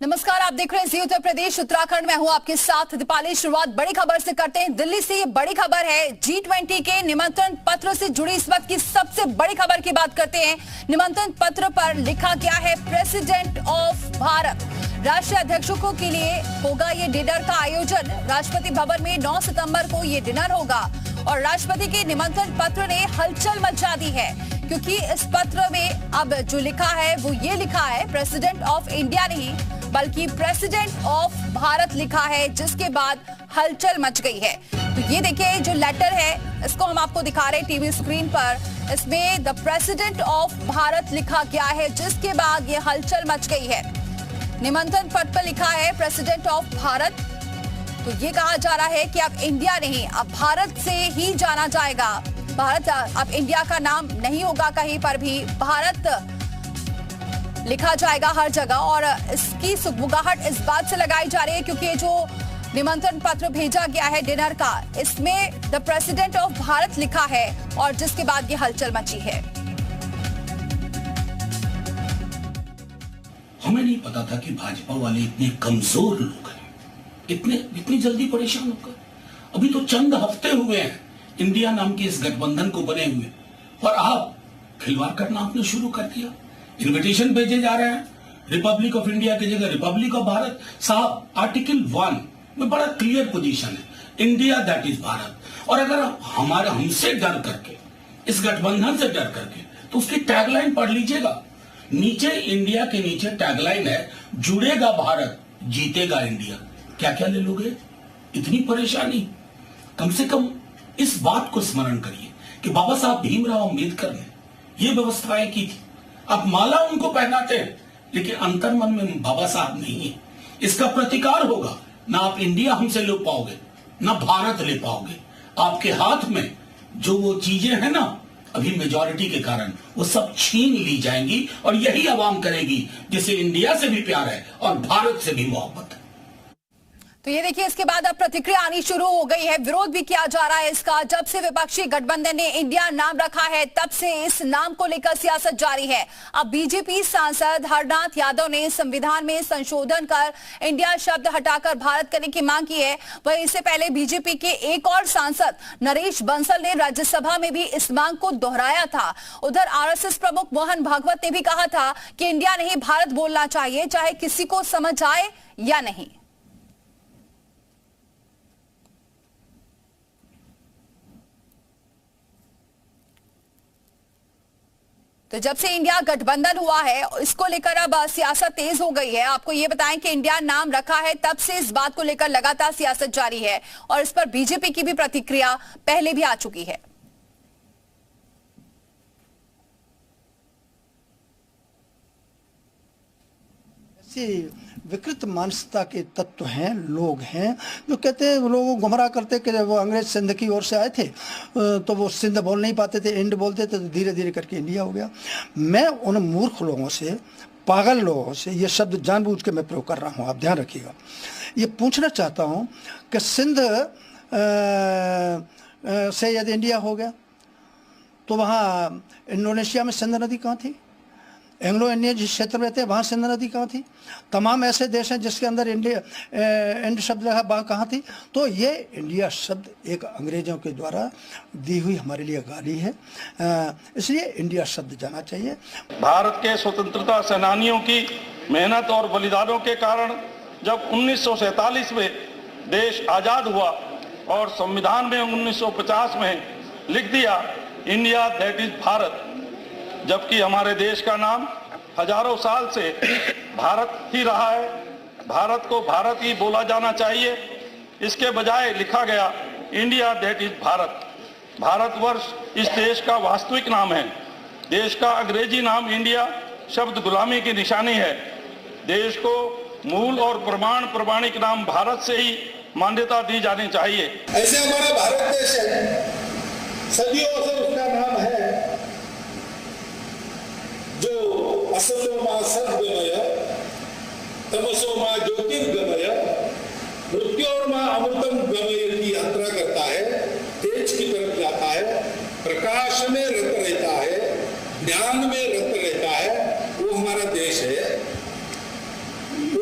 नमस्कार, आप देख रहे हैं जी उत्तर प्रदेश उत्तराखंड में हूं आपके साथ दीपाली। शुरुआत बड़ी खबर से करते हैं। दिल्ली से ये बड़ी खबर है, G20 के निमंत्रण पत्र से जुड़ी इस वक्त की सबसे बड़ी खबर की बात करते हैं। निमंत्रण पत्र पर लिखा गया है प्रेसिडेंट ऑफ भारत। राष्ट्रीय अध्यक्षों के लिए होगा ये डिनर का आयोजन। राष्ट्रपति भवन में 9 सितंबर को ये डिनर होगा और राष्ट्रपति के निमंत्रण पत्र ने हलचल मचा दी है, क्योंकि इस पत्र में अब जो लिखा है वो ये लिखा है प्रेसिडेंट ऑफ इंडिया नहीं बल्कि प्रेसिडेंट ऑफ भारत लिखा है, जिसके बाद हलचल मच गई है। तो ये देखिए जो लेटर है इसको हम आपको दिखा रहे हैं टीवी स्क्रीन पर। इसमें द प्रेसिडेंट ऑफ भारत लिखा गया है, जिसके बाद ये हलचल मच गई है। निमंत्रण पत्र पर लिखा है प्रेसिडेंट ऑफ भारत। तो ये कहा जा रहा है कि अब इंडिया नहीं, अब भारत से ही जाना जाएगा। भारत, अब इंडिया का नाम नहीं होगा कहीं पर भी, भारत लिखा जाएगा हर जगह। और इसकी सुगबुगाहट इस बात से लगाई जा रही है क्योंकि ये जो निमंत्रण पत्र भेजा गया है डिनर का, इसमें द प्रेसिडेंट ऑफ भारत लिखा है और जिसके बाद ये हलचल मची है। हमें नहीं पता था कि भाजपा वाले इतने कमजोर लोग हैं, इतनी जल्दी परेशान होकर। अभी तो चंद हफ्ते हुए हैं इंडिया नाम के इस गठबंधन को बने हुए, और आप खिलवाड़ करना आपने शुरू कर दिया। इन्विटेशन भेजे जा रहे हैं रिपब्लिक ऑफ इंडिया की जगह रिपब्लिक ऑफ भारत। साहब, आर्टिकल 1 में बड़ा क्लियर पोजीशन है, इंडिया दैट इज भारत। और अगर हमसे डर करके, इस गठबंधन से डर करके, तो उसकी टैगलाइन पढ़ लीजिएगा। नीचे इंडिया के नीचे टैगलाइन है, जुड़ेगा भारत जीतेगा इंडिया। क्या क्या ले लोगे? इतनी परेशानी? कम से कम इस बात को स्मरण करिए कि बाबा साहब भीमराव अंबेडकर ने ये व्यवस्थाएं की थी। आप माला उनको पहनाते हैं, लेकिन अंतर्मन में बाबा साहब नहीं है। इसका प्रतिकार होगा। ना आप इंडिया हमसे ले पाओगे, ना भारत ले पाओगे। आपके हाथ में जो वो चीजें हैं ना, अभी मेजॉरिटी के कारण वो सब छीन ली जाएंगी, और यही आवाम करेगी जिसे इंडिया से भी प्यार है और भारत से भी मोहब्बत है। तो ये देखिए, इसके बाद अब प्रतिक्रिया आनी शुरू हो गई है, विरोध भी किया जा रहा है इसका। जब से विपक्षी गठबंधन ने इंडिया नाम रखा है, तब से इस नाम को लेकर सियासत जारी है। अब बीजेपी सांसद हरनाथ यादव ने संविधान में संशोधन कर इंडिया शब्द हटाकर भारत करने की मांग की है। वहीं इससे पहले बीजेपी के एक और सांसद नरेश बंसल ने राज्यसभा में भी इस मांग को दोहराया था। उधर आरएसएस प्रमुख मोहन भागवत ने भी कहा था कि इंडिया नहीं भारत बोलना चाहिए, चाहे किसी को समझ आए या नहीं। तो जब से इंडिया गठबंधन हुआ है, इसको लेकर अब सियासत तेज हो गई है। आपको ये बताएं कि इंडिया नाम रखा है, तब से इस बात को लेकर लगातार सियासत जारी है और इस पर बीजेपी की भी प्रतिक्रिया पहले भी आ चुकी है। विकृत मानसिकता के तत्व हैं, लोग हैं जो कहते हैं, लोगों को गुमराह करते कि वो अंग्रेज सिंध की ओर से आए थे तो वो सिंध बोल नहीं पाते थे, इंड बोलते थे, तो धीरे धीरे करके इंडिया हो गया। मैं उन मूर्ख लोगों से, पागल लोगों से, ये शब्द जानबूझ के मैं प्रयोग कर रहा हूँ, आप ध्यान रखिएगा। ये पूछना चाहता हूँ कि सिंध से यदि इंडिया हो गया तो वहाँ इंडोनेशिया में सिंध नदी कहाँ थी? एंग्लो इंडियन जिस क्षेत्र में थे वहाँ सिंध नदी कहाँ थी? तमाम ऐसे देश हैं जिसके अंदर इंड शब्द रहा, वहाँ कहाँ थी? तो ये इंडिया शब्द एक अंग्रेजों के द्वारा दी हुई हमारे लिए गाली है, इसलिए इंडिया शब्द जाना चाहिए। भारत के स्वतंत्रता सेनानियों की मेहनत और बलिदानों के कारण जब 1947 में देश आज़ाद हुआ और संविधान में 1950 में लिख दिया इंडिया दैट इज भारत, जबकि हमारे देश का नाम हजारों साल से भारत ही रहा है। भारत को भारत ही बोला जाना चाहिए, इसके बजाय लिखा गया India that is Bharat. Bharatvarsh इस देश का वास्तविक नाम है। देश का अंग्रेजी नाम इंडिया शब्द गुलामी की निशानी है। देश को मूल और प्रमाणिक नाम भारत से ही मान्यता दी जानी चाहिए। ऐसे हमारा भारत देश है, सदियों से उसका नाम है जो असतो मा सद्गमय, तमसो मा ज्योतिर्गमय, मृत्योर्मा अमृतम गमय की यात्रा करता है, तेज की तरफ जाता है, प्रकाश में रत रहता है, ज्ञान में रत रहता है, वो हमारा देश है।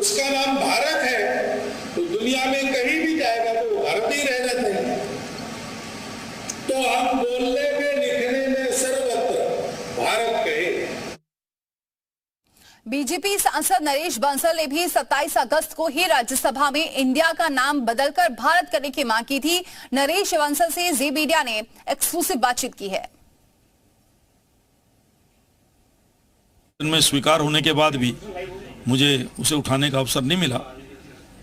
उसका नाम भारत है तो दुनिया में कहीं भी जाएगा तो वो भारत ही रहना चाहिए। तो हम बोलने में लिखने में सर्वत्र भारत कहे। बीजेपी सांसद नरेश बंसल ने भी 27 अगस्त को ही राज्यसभा में इंडिया का नाम बदलकर भारत करने की मांग की थी। नरेश बंसल से जी मीडिया ने एक्सक्लूसिव बातचीत की है। में स्वीकार होने के बाद भी मुझे उसे उठाने का अवसर नहीं मिला।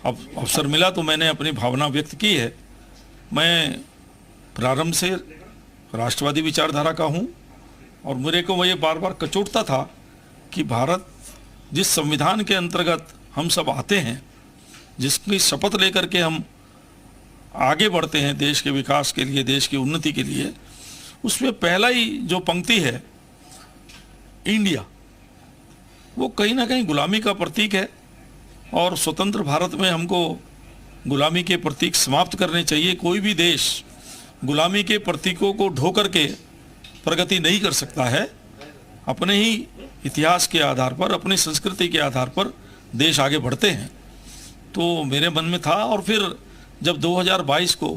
अब अवसर मिला तो मैंने अपनी भावना व्यक्त की है। मैं प्रारंभ से राष्ट्रवादी विचारधारा का हूँ और मेरे को ये बार बार कचोटता था कि भारत जिस संविधान के अंतर्गत हम सब आते हैं, जिसकी शपथ लेकर के हम आगे बढ़ते हैं देश के विकास के लिए, देश की उन्नति के लिए, उसमें पहला ही जो पंक्ति है इंडिया, वो कहीं ना कहीं गुलामी का प्रतीक है और स्वतंत्र भारत में हमको गुलामी के प्रतीक समाप्त करने चाहिए। कोई भी देश गुलामी के प्रतीकों को ढो करके प्रगति नहीं कर सकता है। अपने ही इतिहास के आधार पर, अपनी संस्कृति के आधार पर देश आगे बढ़ते हैं। तो मेरे मन में था और फिर जब 2022 को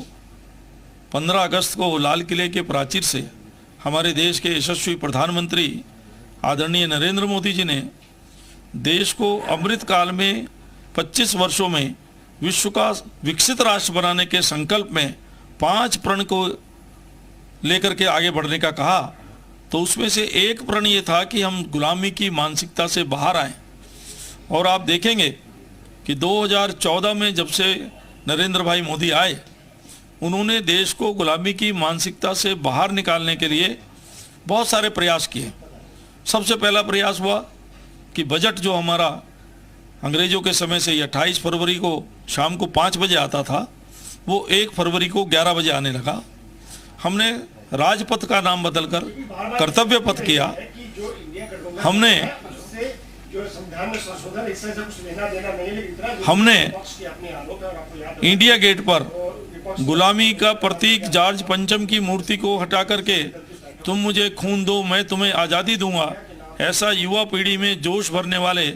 15 अगस्त को लाल किले के प्राचीर से हमारे देश के यशस्वी प्रधानमंत्री आदरणीय नरेंद्र मोदी जी ने देश को अमृत काल में 25 वर्षों में विश्व का विकसित राष्ट्र बनाने के संकल्प में 5 प्रण को लेकर के आगे बढ़ने का कहा, तो उसमें से एक प्रण ये था कि हम गुलामी की मानसिकता से बाहर आएं। और आप देखेंगे कि 2014 में जब से नरेंद्र भाई मोदी आए, उन्होंने देश को गुलामी की मानसिकता से बाहर निकालने के लिए बहुत सारे प्रयास किए। सबसे पहला प्रयास हुआ कि बजट जो हमारा अंग्रेजों के समय से 28 फरवरी को शाम को 5 बजे आता था, वो 1 फरवरी को 11 बजे आने लगा। हमने राजपथ का नाम बदलकर कर्तव्य पथ किया। हमने इंडिया गेट पर गुलामी का प्रतीक जॉर्ज पंचम की मूर्ति को हटा करके तुम मुझे खून दो मैं तुम्हें आज़ादी दूंगा, ऐसा युवा पीढ़ी में जोश भरने वाले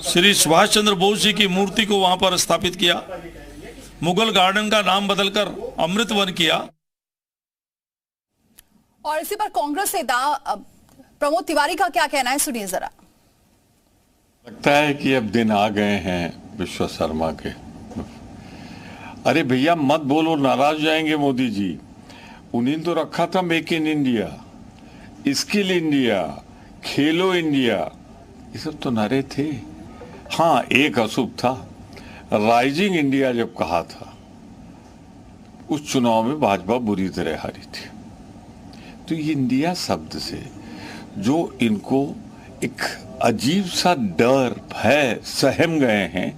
श्री सुभाष चंद्र बोस जी की मूर्ति को वहां पर स्थापित किया। मुगल गार्डन का नाम बदलकर अमृत वन किया। और इसी पर कांग्रेस नेता प्रमोद तिवारी का क्या कहना है, सुनिए जरा। लगता है कि अब दिन आ गए हैं विश्व शर्मा के। अरे भैया मत बोलो, नाराज जाएंगे मोदी जी। उन्हें तो रखा था make in India, skill India, Khelo India, ये सब तो नारे थे। हाँ, एक अशुभ था, राइजिंग इंडिया जब कहा था, उस चुनाव में भाजपा बुरी तरह हारी थी। तो ये इंडिया शब्द से जो इनको एक अजीब सा डर, भय सहम गए हैं,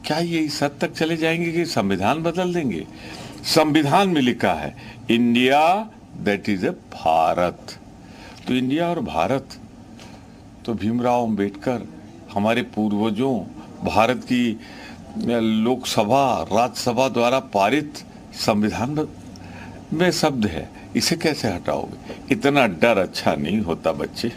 क्या ये इस हद तक चले जाएंगे कि संविधान बदल देंगे? संविधान में लिखा है India that is a Bharat. तो इंडिया और भारत तो भीमराव अंबेडकर, हमारे पूर्वजों, भारत की लोकसभा, राज्यसभा द्वारा पारित संविधान में शब्द है। इसे कैसे हटाओगे? इतना डर अच्छा नहीं होता बच्चे।